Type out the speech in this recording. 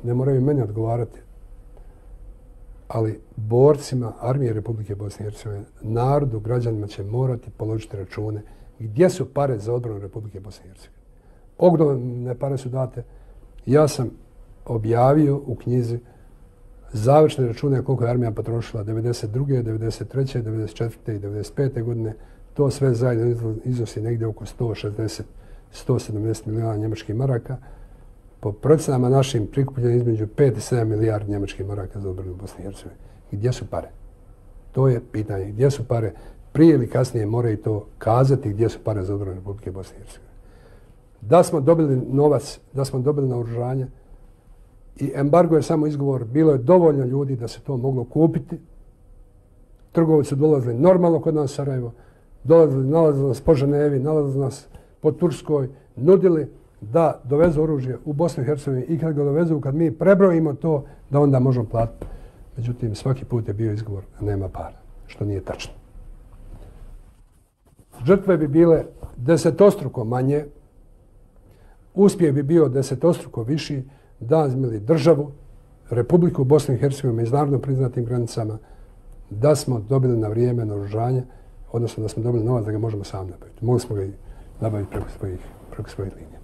ne moraju meni odgovarati, ali borcima Armije Republike Bosne i Hercegovine, narodu, građanima će morati položiti račune gdje su pare za odbranu Republike Bosne i Hercegovine. Ogromne pare su date. Ja sam objavio u knjizi završne račune koliko je armija potrošila 92., 93., 94. i 95. godine. To sve zajedno iznosi negdje oko 160-170 milijuna njemačkih maraka. Po procenama našim prikupljeno između 5 i 7 milijardi njemačkih maraka za odbranu Bosne i Hercegovine. Gdje su pare? To je pitanje. Gdje su pare? Prije ili kasnije moraju to kazati gdje su pare za odbranu Republike Bosne i Hercegovine. Da smo dobili novac, da smo dobili naoružanje i embargo je samo izgovor. Bilo je dovoljno ljudi da se to moglo kupiti. Trgovci su dolazili normalno kod nas u Sarajevo, nalazili nas po Ženevi, nalazili nas po Turskoj, nudili da dovezu oružje u Bosnu i Hercegovini i kad ga dovezu, kad mi prebrojimo to, da onda možemo platiti. Međutim, svaki put je bio izgovor da nema para, što nije tačno. Žrtve bi bile desetostruko manje, uspjeh bi bio desetostruko viši da imali državu, Republiku Bosne i Hercegovine, međunarodno priznatim granicama, da smo dobili na vrijeme naoružanje, odnosno da smo dobili novac da ga možemo sami nabaviti. Mogli smo ga i nabaviti preko svojih linija.